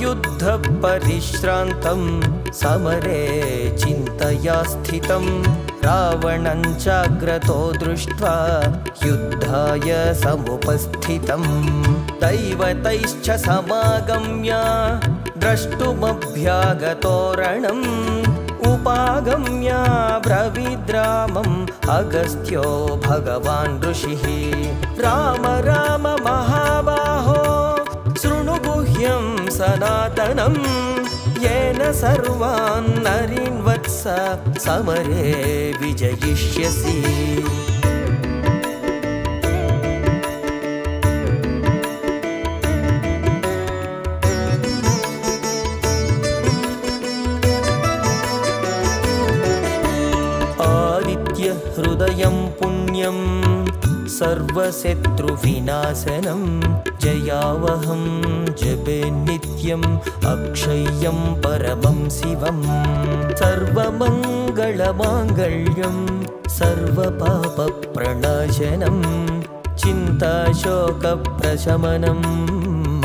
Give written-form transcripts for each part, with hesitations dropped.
युद्धपरिश्रान्तं समरे चिन्तया स्थितं रावणं चाग्रतो दृष्ट्वा युद्धाय समुपस्थितं दैवतैश्च समागम्य द्रष्टुमभ्यागतोरणम् उपागम्य ब्रवीद्रामम् अगस्त्यो भगवान् ऋषिः राम राम महाबाहो शृणु गुह्यं सनातनम् येन सर्वान् नरीन् वत्स समरे विजयिष्यसि हृदयं पुण्यं सर्वशत्रुविनाशनं जयावहं जपे नित्यम् अक्षय्यं परमं शिवं सर्वमङ्गलमाङ्गल्यं सर्वपापप्रणाशनं चिन्ताशोकप्रशमनम्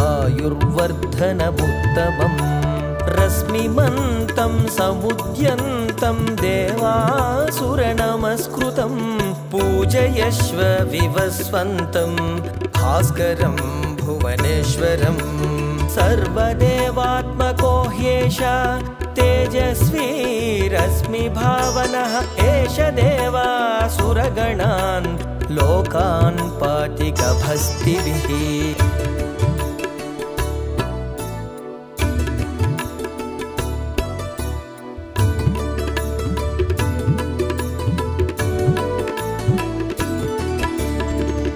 आयुर्वर्धनमुत्तमम् रश्मिमन्तं समुद्यन्तं देवासुरनमस्कृतं पूजयश्व विवस्वन्तं भास्करं भुवनेश्वरं सर्वदेवात्मको ह्येष तेजस्वी रश्मिभावनः एष देवासुरगणान् लोकान् पाति गभस्तिभिः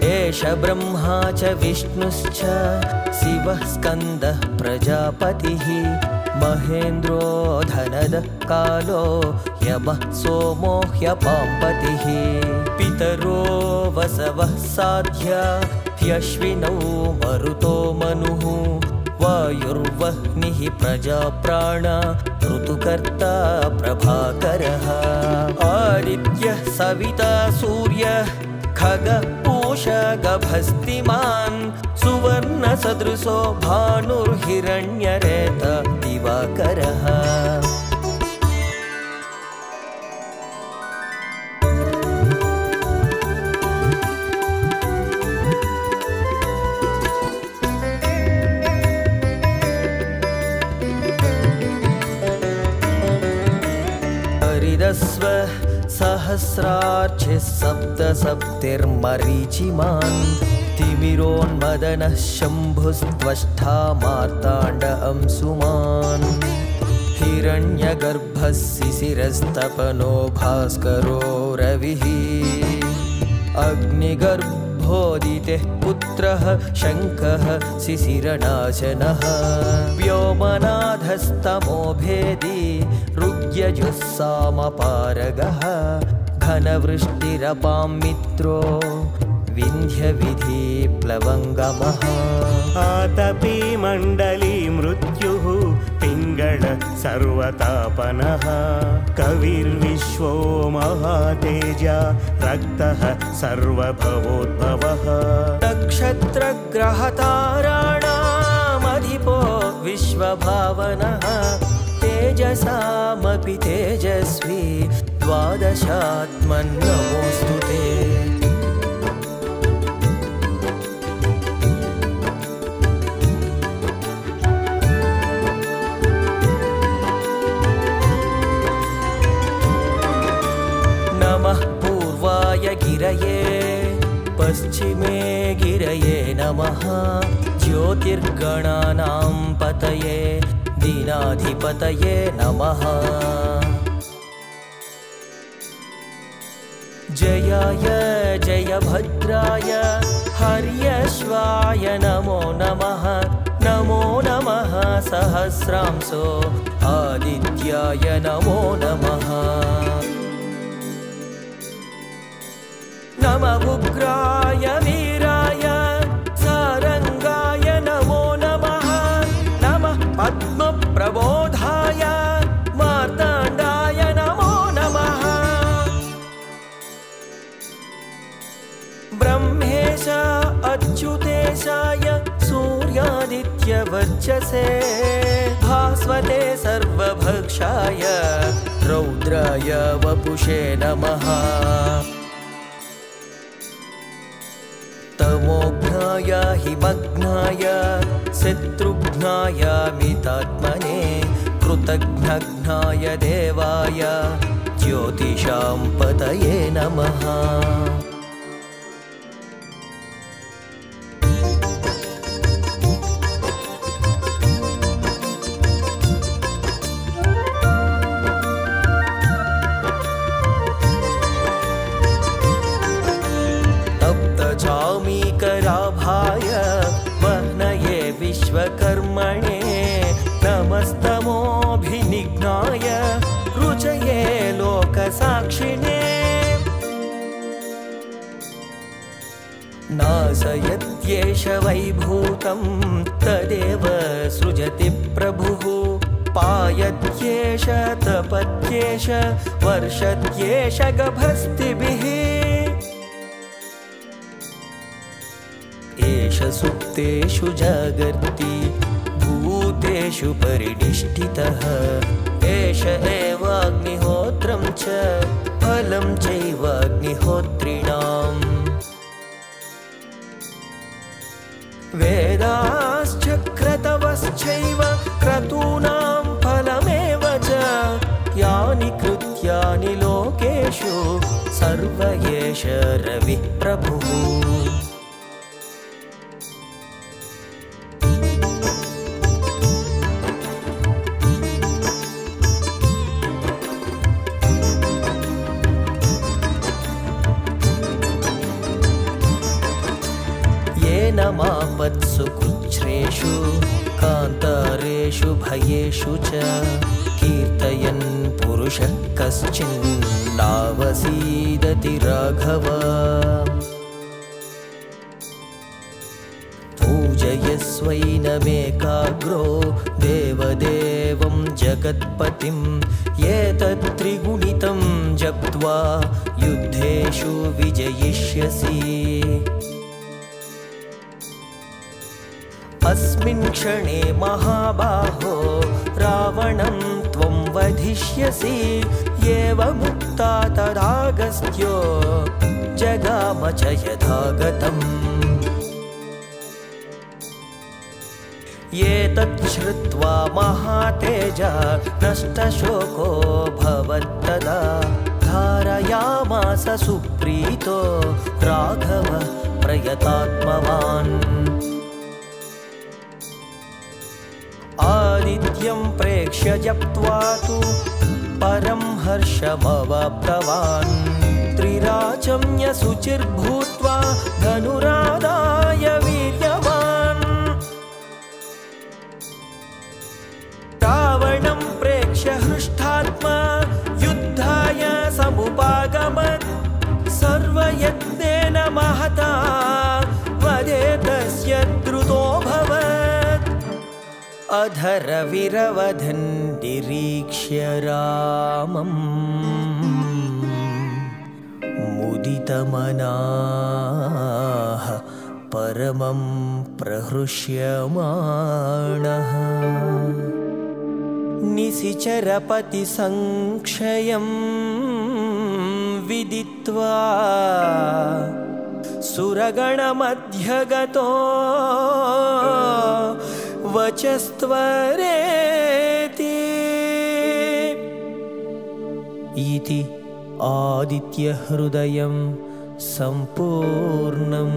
एष ब्रह्मा च विष्णुश्च शिवः स्कन्दः प्रजापतिः महेन्द्रो धनदः कालो यमः सोमो ह्यपाम्पतिः पितरो वसवः साध्या ह्यश्विनौ मरुतो मनुः वायुर्वह्निः प्रजाप्राणा ऋतुकर्ता प्रभाकरः आदित्यः सविता सूर्यः खगः पूषगभस्तिमान् सुवर्णसदृशो भानुर्हिरण्यरेत दिवाकरः हरिदस्व सहस्रार्चिः सप्तसप्तिर्मरीचिमान् तिमिरोन्मदनः शम्भुस्त्वष्टा मार्ताण्ड अंशुमान् हिरण्यगर्भः शिशिरस्तपनो भास्करो रविः अग्निगर्भोदितः पुत्रः शङ्खः शिशिरनाशनः व्योमनाथस्तमो भेदी ऋग्यजुस्सामपारगः घनवृष्टिरपां मित्रो विन्ध्यविधि प्लवङ्गमः आतपी मण्डली मृत्युः पिङ्गळ सर्वतापनः कविर्विश्वो महातेजा रक्तः सर्वभवोद्भवः नक्षत्रग्रहताराणामधिपो विश्वभावनः तेजसामपि तेजस्वी द्वादशात्मन्नमोऽस्तु ते नमः पूर्वाय गिरये पश्चिमे गिरये नमः ज्योतिर्गणानां पतये दीनाधिपतये नमः जयाय जयभद्राय हर्यश्वाय नमो नमः नमो नमः सहस्रांशो आदित्याय नमो नमः नमः उग्राय वीराय सारंगाय नमो नमः नमः पद्मप्रबोधाय मार्ताण्डाय नमो नमः ब्रह्मेश अच्युतेशाय सूर्याय आदित्यवर्चसे भास्वते सर्वभक्षाय रौद्राय वपुषे नमः तमोघ्नाय हिमग्नाय शत्रुघ्नाय मितात्मने कृतघ्नघ्नाय देवाय ज्योतिषां पतये नमः तप्तचामीकराभाय वर्णये विश्वकर्मणे नमस्तमोऽभिनिघ्नाय रुचये लोकसाक्षिणे नाशयत्येष वैभूतं तदेव सृजति प्रभुः पायत्येष तपत्येष वर्षत्येष गभस्तिभिः एष सुप्तेषु जागर्ति भूतेषु परिनिष्ठितः एष एवाग्निहोत्रं च फलं चैवाग्निहोत्रिणाम् वेदाश्च क्रतवश्चैव क्रतूनां फलमेव च यानि कृत्यानि लोकेषु सर्व एष रविः प्रभुः मापत्सु कुच्छ्रेषु कान्तारेषु भयेषु च कीर्तयन् पुरुषः कश्चिन्नावसीदति राघव पूजयस्वैनमेकाग्रो देवदेवं जगत्पतिं एतत्त्रिगुणितं जप्त्वा युद्धेषु विजयिष्यसि अस्मिन् क्षणे महाबाहो रावणं त्वं वधिष्यसि एवमुक्ता तदागस्त्यो जगाम च यथागतम् एतत् श्रुत्वा महातेजा नष्टशोको भवत्तदा धारयामास सुप्रीतो राघव प्रयतात्मवान् आदित्यं प्रेक्ष्य जप्त्वा तु परं हर्षमवाप्तवान् त्रिराचम्य शुचिर्भूत्वा धनुरादाय वीर्यवान् रावणं प्रेक्ष्य हृष्टात्मा युद्धाय समुपागमत् सर्वयत्नेन महता वधे तस्य द्रुतोऽभवत् अधरविरवधन् निरीक्ष्य रामम् मुदितमनाः परमं प्रहृष्यमाणः निशिचरपतिसंक्षयं विदित्वा सुरगणमध्यगतो वचस्त्वरेति इति आदित्यहृदयं सम्पूर्णम्।